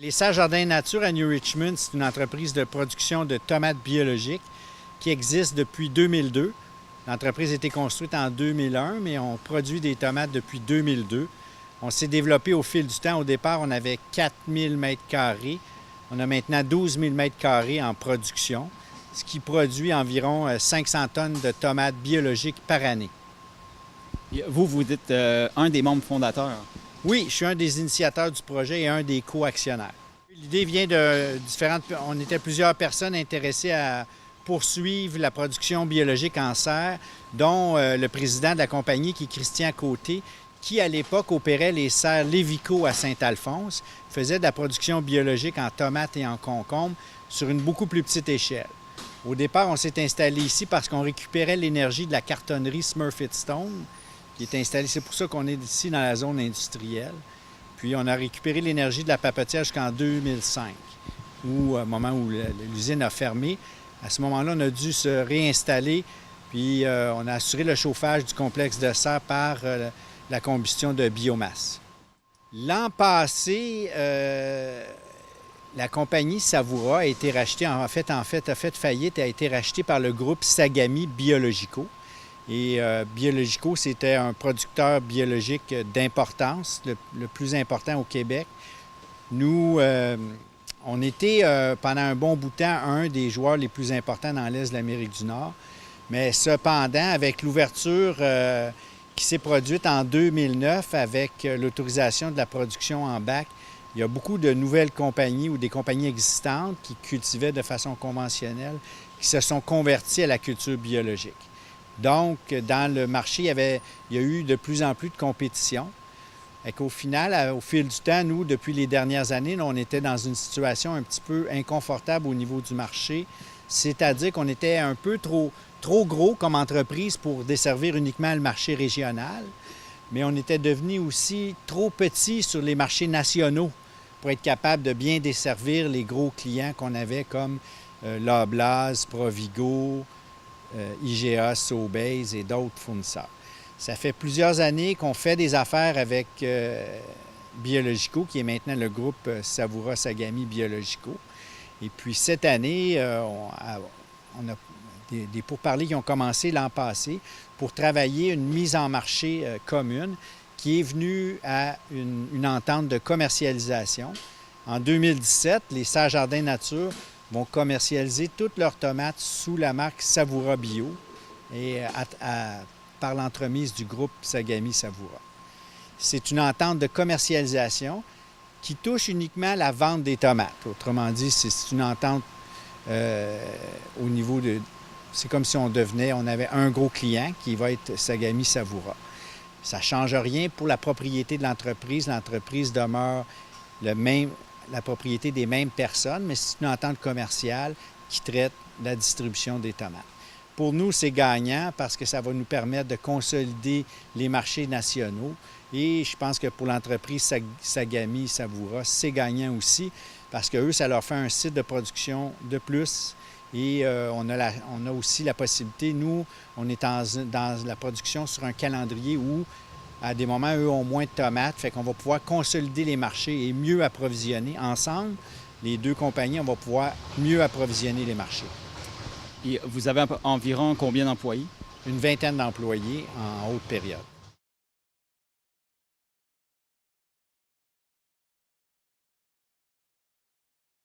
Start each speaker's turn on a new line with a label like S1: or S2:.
S1: Les Serres Jardins Nature à New Richmond, c'est une entreprise de production de tomates biologiques qui existe depuis 2002. L'entreprise a été construite en 2001, mais on produit des tomates depuis 2002. On s'est développé au fil du temps. Au départ, on avait 4000 m². On a maintenant 12 000 m² en production, ce qui produit environ 500 tonnes de tomates biologiques par année.
S2: Vous êtes un des membres fondateurs.
S1: Oui, je suis un des initiateurs du projet et un des co-actionnaires. L'idée vient de différentes... On était plusieurs personnes intéressées à poursuivre la production biologique en serre, dont le président de la compagnie, qui est Christian Côté, qui, à l'époque, opérait les serres Lévico à Saint-Alphonse, faisait de la production biologique en tomates et en concombres sur une beaucoup plus petite échelle. Au départ, on s'est installé ici parce qu'on récupérait l'énergie de la cartonnerie Smurfit Stone, qui est installée. C'est pour ça qu'on est ici dans la zone industrielle. Puis on a récupéré l'énergie de la papetière jusqu'en 2005, au moment où l'usine a fermé. À ce moment-là, on a dû se réinstaller, puis on a assuré le chauffage du complexe de serre par la combustion de biomasse. L'an passé, la compagnie Savoura a été rachetée, a fait faillite, a été rachetée par le groupe Sagami Biologico. Et Biologico, c'était un producteur biologique d'importance, le plus important au Québec. Nous, on était pendant un bon bout de temps un des joueurs les plus importants dans l'Est de l'Amérique du Nord. Mais cependant, avec l'ouverture qui s'est produite en 2009 avec l'autorisation de la production en bac, il y a beaucoup de nouvelles compagnies ou des compagnies existantes qui cultivaient de façon conventionnelle, qui se sont converties à la culture biologique. Donc, dans le marché, il y a eu de plus en plus de compétition. Et qu'au final, au fil du temps, nous, depuis les dernières années, là, on était dans une situation un petit peu inconfortable au niveau du marché. C'est-à-dire qu'on était un peu trop gros comme entreprise pour desservir uniquement le marché régional, mais on était devenu aussi trop petit sur les marchés nationaux pour être capable de bien desservir les gros clients qu'on avait comme Loblaws, Provigo, IGA, Sobeys et d'autres fournisseurs. Ça fait plusieurs années qu'on fait des affaires avec Biologico, qui est maintenant le groupe Savoura Sagami Biologico. Et puis cette année, on a des pourparlers qui ont commencé l'an passé pour travailler une mise en marché commune qui est venue à une entente de commercialisation. En 2017, les Serres Jardins Nature vont commercialiser toutes leurs tomates sous la marque Savoura Bio et par l'entremise du groupe Sagami Savoura. C'est une entente de commercialisation qui touche uniquement la vente des tomates. Autrement dit, c'est une entente au niveau de... C'est comme si on avait un gros client qui va être Sagami Savoura. Ça ne change rien pour la propriété de l'entreprise. L'entreprise demeure la propriété des mêmes personnes, mais c'est une entente commerciale qui traite la distribution des tomates. Pour nous, c'est gagnant parce que ça va nous permettre de consolider les marchés nationaux. Et je pense que pour l'entreprise Sagami Savoura, c'est gagnant aussi parce qu'eux, ça leur fait un site de production de plus. Et on a aussi la possibilité, nous, on est dans la production sur un calendrier où, à des moments, eux ont moins de tomates, fait qu'on va pouvoir consolider les marchés et mieux approvisionner. Ensemble, les deux compagnies, on va pouvoir mieux approvisionner les marchés.
S2: Et vous avez environ combien d'employés?
S1: Une vingtaine d'employés en haute période.